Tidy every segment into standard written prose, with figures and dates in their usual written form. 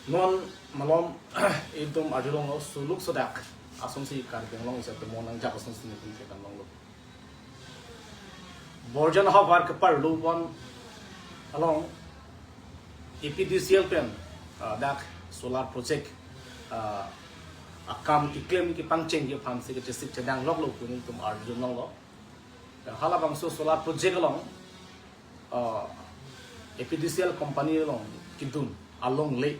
non malom itum adilong lo suluk sodak asumsi karbiang long isa temo nang jak asumsi ni pun tekan long lo borjan havar ke par lu bon along APHLC pen dak solar project akam ki claim ki pangcheng ki pham se ke sik chadang lok lo kuning tum arjun long lo hala bang solar project long APHLC company long kidun along le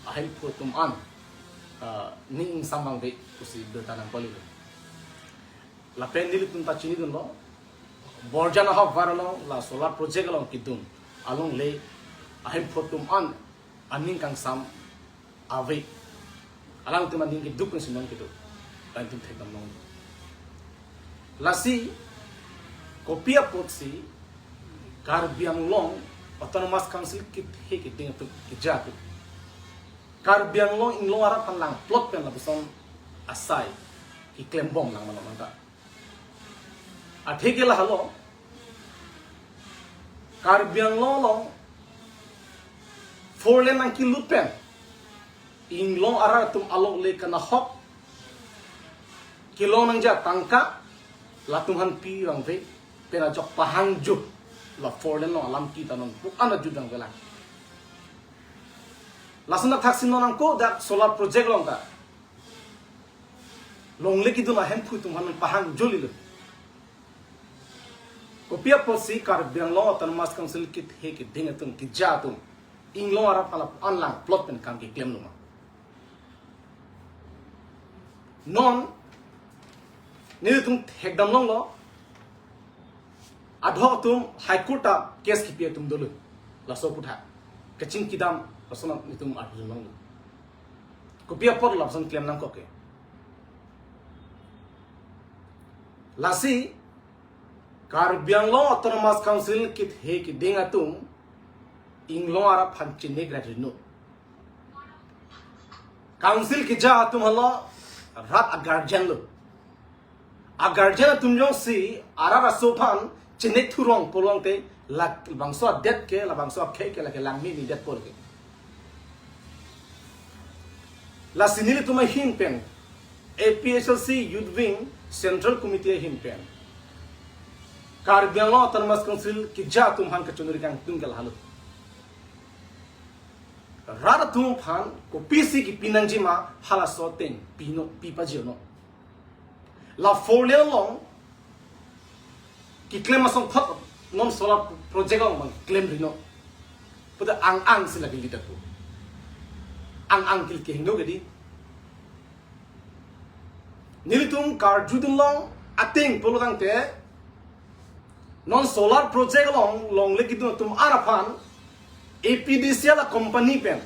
ahil po tum an ning samang be kusi bertanam poli la pendili tum ta chini dun lo borjana ha varalo la solar project long kidun along le ahil po tum an aning kang sam ave alang tum aning ki duk sinong kitu tan tum thekam long lasi kopia potsi karbiang long autonomous council kit he ki ting tu ki jatu karbiang long in long arap lang plot pen la buson asai ki claim bom lang mana manta athege la halo karbiang long four lane ang ki lut pen in long ara tum alok le kana hop kilong nang ja tangka latung han pi rang ve pena jok pahang juk la four lane no alam kita non buk ana judang vela lasuna thaksin non ko that solar project long ta long le ki duma hem phu tum han pahang joli le kopia posi kar biang lo autonomous council kit he ki ding tum ki ja tum ing lo ara pala online plot pen kam ki claim no non ni tum hekdam long lo adho tum high court a case ki pe tum dolu la so putha kaching kidam rasona nitum arjun long ko pia por la son claim nam ko ke lasi karbiang lo autonomous council kit he ki dinga tum inglo ara phanchi ne gradino council ki ja tum halo rat a guardian lo a guardian tum jong si ara ra sophan chinek thurong polong te la bangso det ke la bangso ke la ke lang mi det por ke la sinili tuma hin pen APHLC Youth Wing Central Committee hin pen karbiang lo autonomous council ki ja tum han ka chunuri kang tum ke halu rara tum phan ko PC ki pinangji ma hala so ten pino pipa jino la four long ki claim asong thot non solar project ong claim rino pada ang sila ki litat po ang kil ke hindo gadi nilitum kar judun long ating polodang te non solar project long le kitu tum arafan APHLC la company pen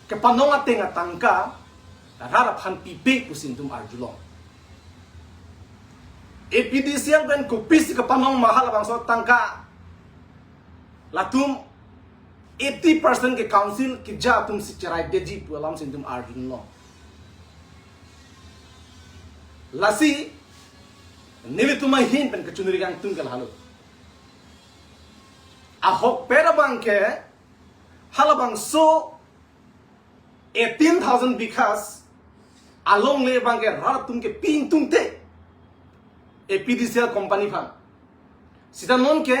ke panong ating atangka raraphan pipe pusin tum arjulong APHLC ben ko pisi ka panong mahal bang so tangka latum 80% ke council ki ja tum si cherai deji pulam sin tum arjun lo lasi nili tum hin pen ka chunuri gang tum kal halo ahok pera bang ke halabang so 18,000 bikas along le bang ke rar tum ke ping tum te APHLC company fan sita non ke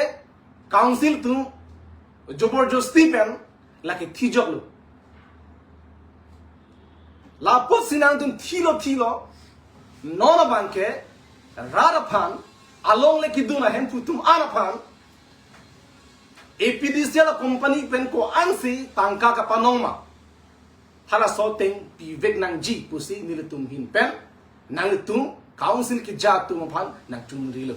council tum joborjosti pen la ke thijok lo la po sinang tum thilo non bang ke rar fan along le kiduna hen tum ana fan APHLC la company pen ko ansi tangka ka panong ma hala so teng pi vek nang ji pusi nilitum hin pen nang tum council ki ja tum phan nang chum rilo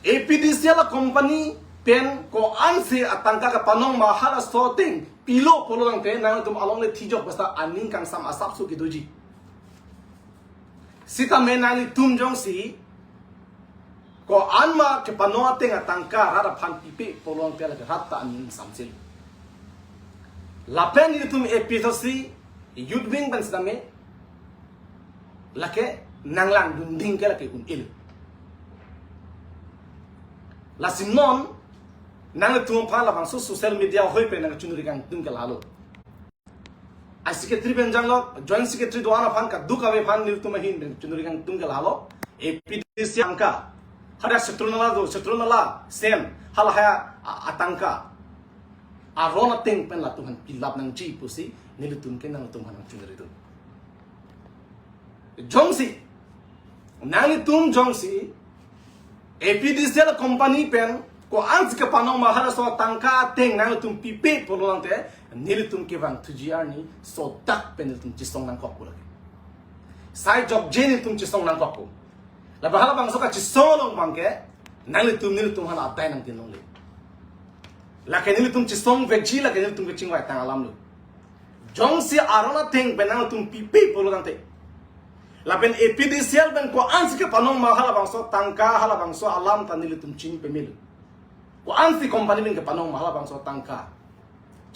APHLC la company pen ko ansi atangka ka panong ma hala so teng pilo polo nang te nang tum along le thijok basta aning kang sam asap su ki doji sita me nang tum jong si ko anma ke panoa tenga tangka rara phan pipe polong tela ke ratta aning samsil lapen tum APHLC Youth Wing ban sidame lake nanglang dunding ke lake un il la simnon nang tum phan la bang so social media hoi pe nang chunuri kang tung ka lalo ai secretary benjang lo joint secretary doana phan ka duka we phan nil tum hin ben chunuri kang tung ka lalo APHLC angka hada setrunala sem hala haya atangka arona ting pen la tuhan pilap nang ji pusi nil tum ke nang tum han chunuri tu jongsi nang tum jongsi APHLC company pen ko ans ke panong mahara so tangka teng nang tum pipe polong te nil tum ke bang tujiar ni so tak pen tum chisong nang kok lagi sai job jeni tum chisong nang kok la bahala bang so ka chisong long bang ke nil tum hala atai nang tinong le la ke nil tum chisong veji la ke nil tum ke chingwai tang alam lu jong si arona teng pen nang tum pipe polong te la pen APHLC ben ko ans ke panong mahala bang so tangka hala bang so alam tan nil tum chin pe melu ko ansi company min ke panong mahala bang so tangka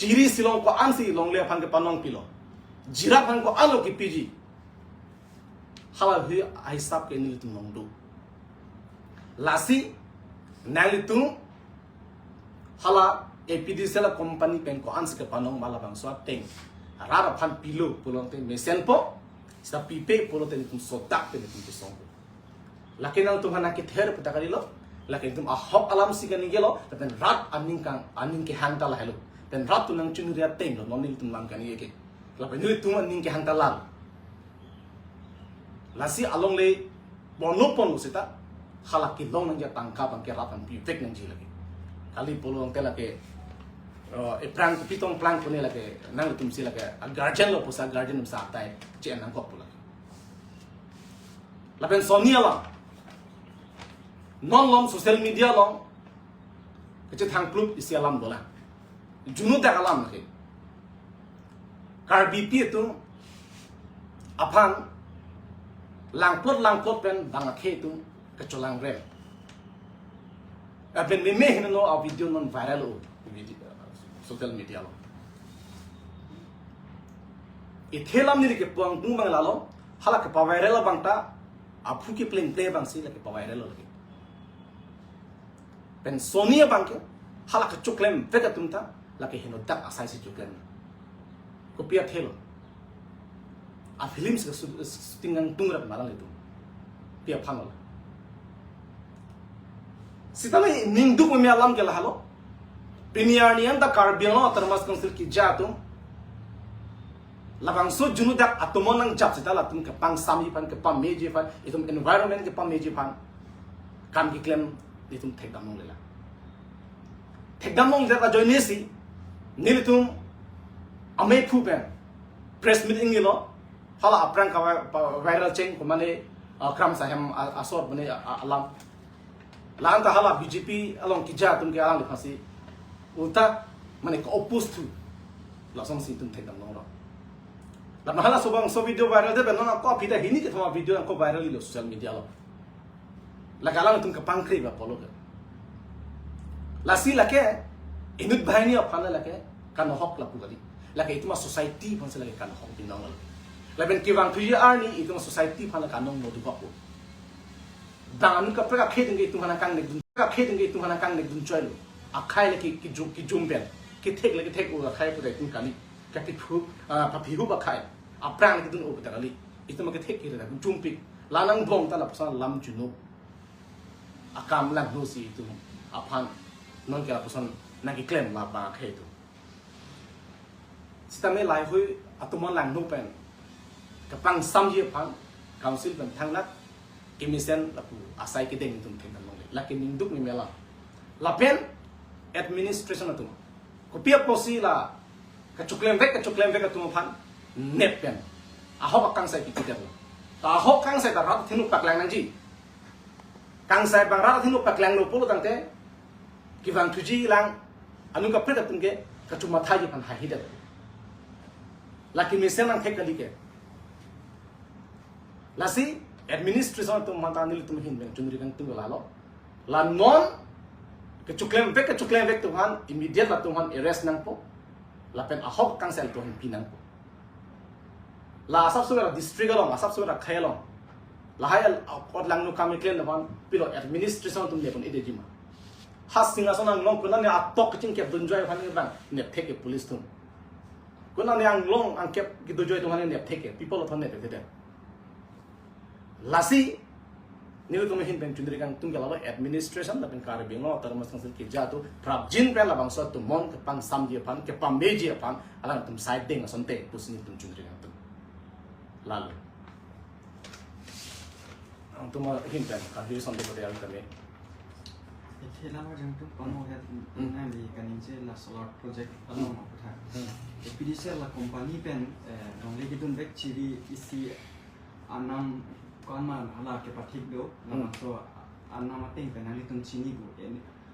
jiri silong ko ansi long le phan ke panong pilo jira phan ko alo ki piji hala hui ai sap ke nil tum nong do lasi nali tum hala APHLC la company pen ko ansi ke panong mahala bang so teng rara phan pilo pulong te mesen po sa pipe polo te tum so tak te tum song laki nang tum hana ke ther putakari lo laki tum ahok alam sigani gelo ten rat aning ke hangta la hello ten rat tu nang chunria teng lo nonil tum lang kani ke la pe nil tum aning ke hangta la lasi along le bono pon sita khala ki long nang ja tangka bang ke rapan pi tek nang ji lagi kali polo te la ke Pherangke pitong plan ko nila ke nang tum sila ke guardian lo pusa guardian sa atay chen nang kok pula la pen sonia la non lom social media long ke thang club isi alam dola junu da alam ke kar bp tu apang langplot pen bang ke tu ke cholang rem apen me hin no a video non viral o video social media lo ithelam ni ke puang tung bang lalo hala ke pa viral bang ta aphu ke play bang si la ke pa viral lo ke pen sonia bang ke hala ke chuklem veka tum ta la ke hino dak asai si chuklem ko pia thelo a film se tingang tung rap malang itu pia phanol sitame ningdu me alam ke la halo Premier ni anda karbiano termas konsil ki jatum labang so junu dak atomon nang jap sita latum ke pang sami pan ke pam meji pan itum environment ke pam meji pan kam ki klem itum thekdamong lela thekdamong jata joinesi nilitum amai phu pen press meeting lo hala aprang ka viral chain ko mane kram sahem asor bane alam lanta hala BJP along ki jatum ke alang phasi ulta mane ko opposed to la som si tum thekdam nong ro la mahala sobang so video viral de ben na ko phita hini ke thoma video ko viral lo social media lo la galang tum ka pangkri ba polo ke la si la ke inut bhaini apana la ke kan hok la pugali la ke ituma society phon se la ke kan hok bin nong la ben ki wang thuji arni ituma society phana kan nong no du ko dan ka pra ka kheding ke ituma kang ne dun ka kheding ke ituma kang ne dun choi lo akai lagi ki jumpen ki tek u akai pu dai tin kali ka pi phu pa phi hu ba khai aprang ki dun u ta kali itu ma ki tek ki da jumpi lanang bong ta la psa lam juno akam lang no si itu aphan non ka psan na ki claim ma ba khai tu sitame lai hui atumon lang no pen ka pang sam ye phan council ban thang lat ki mission la pu asai ki deng tum theng long la ki ning duk ni mela la pen administration atum ko pia posi la ka chuklem vek atum phan nep pen a ho kang sai ki der ta ho kang sai da rat thinu pak lang nang ji kang sai bang rat thinu pak lang no polo tang te ki van thuji lang anu ka pret atum ke ka chuma thai ji phan ha hi der la ki mission nang thek kali ke la si administration atum mata nil tum hin ben chunri kan tu la lo la non kecuklem vek Tuhan immediate la Tuhan arrest nang po la pen ahok kang sel Tuhan pinang po la asap suara district along asap suara khailong la hayal kot lang no kami klen lawan pilo administration tum lepon ide jima has singa sonang long kuna ne atok ching kep dunjoy phan bang nep theke police tum kuna ne ang long ang kep ki dunjoy tu han nep theke people thon ne te lasi nilu tum hin pen chundri kang tung galawa administration la pen kar bengo termas kang ki jatu prap jin pe la bang so tum mon ke pang sam je phan ke pam me je phan ala tum side ding sonte pusni tum chundri kang tum lal ang tum hin pen ka hi sonte ko de ang kame Lama jang tu kono het nanti kan ini la solar project along aku tak. APHLC la company pen dong lagi tu back ciri isi anam kaman hala ke patik do lama so anam ating pen nanti tu cini bu.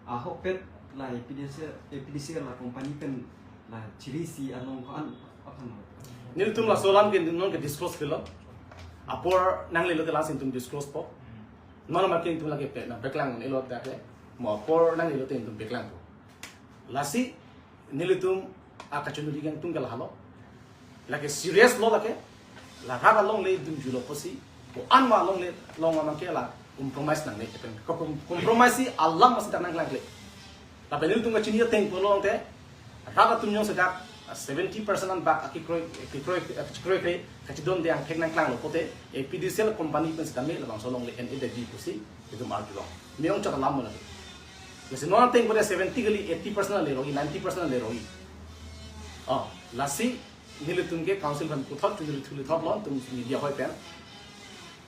Ahok pet la APHLC la company pen la ciri si along kan apa nama? Ni tu la solam ke non ke disclose kilo. Apor nang lelo ke langsung tu disclose po. Non makin tu lagi pet na backlang elot dah ke. Mau por nang nilo tem tum beklang ko lasi nilo tum akachunu digang tum kala halo lake serious lo lake la raga long le dum julo posi ko anma long le long ma ke la compromise nang le pen ko compromise allah mas nang lang le la penil tum chini tem ko long te raga tum nyong sa 70% an back akikroi ke kachidon de ang khek nang lang lo pote APHLC company pen sa kami la bang so long le en de ji posi itu mar julo meong cha lam mo la Kasi non tem boleh 70 kali 80% le rogi 90% le rogi. Oh, lasi nilu tumke council kan puthot tu nilu thuli thot lon tum media hoi pen.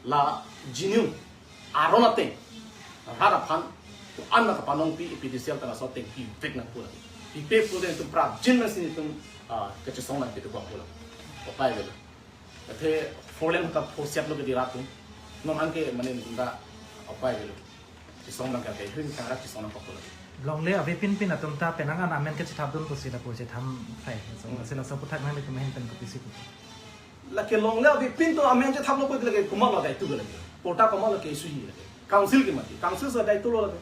La jinu arona tem. Hara phan tu anna ka panong pi APHLC kana so tem pi pek na pula. Pi pe pula tum pra jin na sin tum ka che song na pi tu ba pula. O pai le. Athe folen ka phosiat lo ke diratu. Non anke mane nda o pai le. Cisong nang kaya hün kang rat cisong nang kokol. Long le avi pin atum ta penangan amen ke chithap dun pusi da pusi tham phai so sila so puthak nang le tum hen pen ko pisi La ke long le avi pin to amen je thap lo ko lage kumal la dai tu lage. Pota kumal ke isu hi lage. Council ke mati. Council sa dai tu lo lage.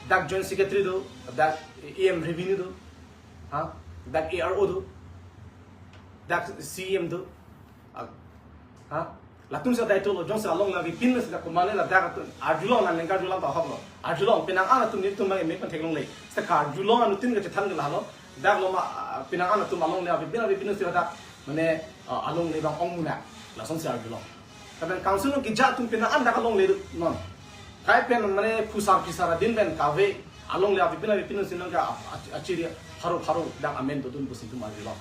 Dak joint secretary do, dak AM revenue do. Ha? Dak ARO do. Dak CM do. Ha? La tum sa dai tu lo jong sa long la vi pin sa kumal la dak arjulong nan lengka julong ta hok lo. Arjulong pinang ana tum ni tum ma me pan thek long le. Sa ka arjulong anu tin ke than ke la lo. Dak lo ma pinang ana tum along le vi pin sa dak mane along le bang ong na la song sa arjulong. Tapi council no ki ja tum pinang ana ka long le non. Kai pen mane pusar kisara din ben ka ve along le vi pin sa ka achiri haru dak amen to tun pusin tum arjulong.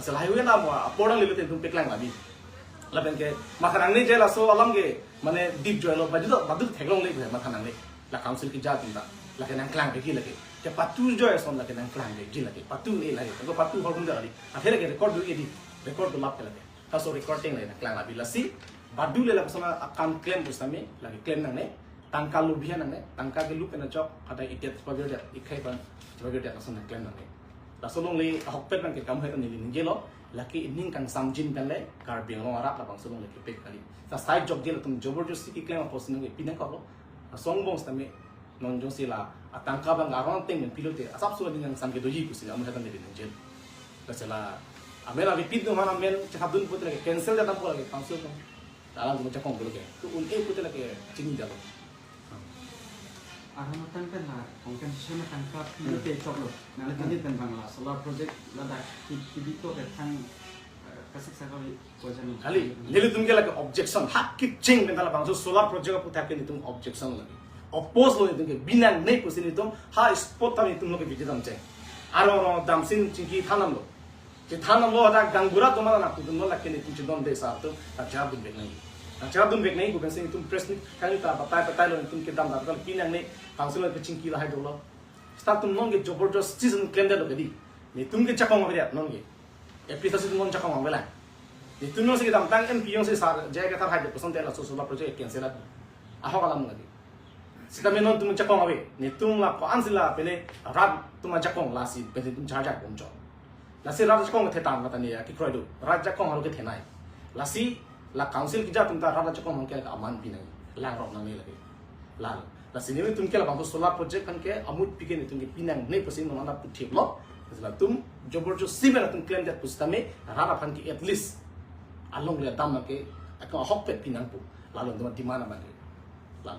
Asal highway na mo apodang le tum peklang la bi. Laben ke makanang ni jela so alam ge mane deep joy lo badu theglong le be makanang le la council ki ja tinda la ke nang klang be ki lage ke patu joy son la ke nang klang be ji lage patu le lage ko patu hol bunda ali athere ke record du edi record du lap ke lage ta so recording le na klang abi la si badu le la sama akan claim busame lage claim nang ne tangka lu bihan nang ne tangka ge lu pena job ada itet sebagai dia ikai ban sebagai dia kasana claim nang ne la so long le hokpet nang ke kam hai ni ni jelo laki ining kang samjin kan le kar bing long arap la bang sulung le pek kali sa side job dia tum joborjosti ki claim post nang pinang ko song bong stame non jong sila atangka bang aron teng men pilote asap su dengan sam ke doji ku sila amhatan de nang jel la sela amela vi pid mana men chhabdun putre ke cancel da tam ko lage council ko dalam tu chakong ko lage tu un e putre lage chini jalo Arama tan pen la kongkan sisona tangka pilote job lo nala kanit pen bang la solar project la da kibito ke tang kasik sakali wajan kali nili tum ke lage objection hak ki ching ben dala bang so solar project ko thak ke ni tum objection lage oppose lo ni tum ke binan nei ko sin tum ha spot ta ni tum lo ke bijidam che aro dam sin chingki thanam lo je thanam lo da gangura to mana na tum lo lake ni tum chidon de sa to ta jab dun bek nei Cara dun bek nei ko ben sin tum press ni kali ta patai lo tum ke dam da kal pinang nei council ke chingki la hai do lo sta tum non ke jobordast season claim da lo ke di ni tum ke chakong ma non ke APHLC tum non chakong ma la ni tum no se ke dam tang MP yong se sa jai ka tar hai de person de la so solar project cancel a ho ka lam lagi sita me non tum chakong ma ni tum la ko ansila pele rat tum chakong la si pe tum cha ja kom jo la si rat chakong the tam ta ni ki kroi do rat chakong ha lo ke the nai la si la council ki ja tum ta rat chakong ma ke aman pi nai lang rok na me lagi la la sini tum ke la bang solar project kan ke amut pi ke ni tum ke pinang nei pasin no na puthi lo la tum joborjo simela tum claim that pustame rara phan ki at least along le dam ke ka hok pe pinang pu la lo tum di mana ba la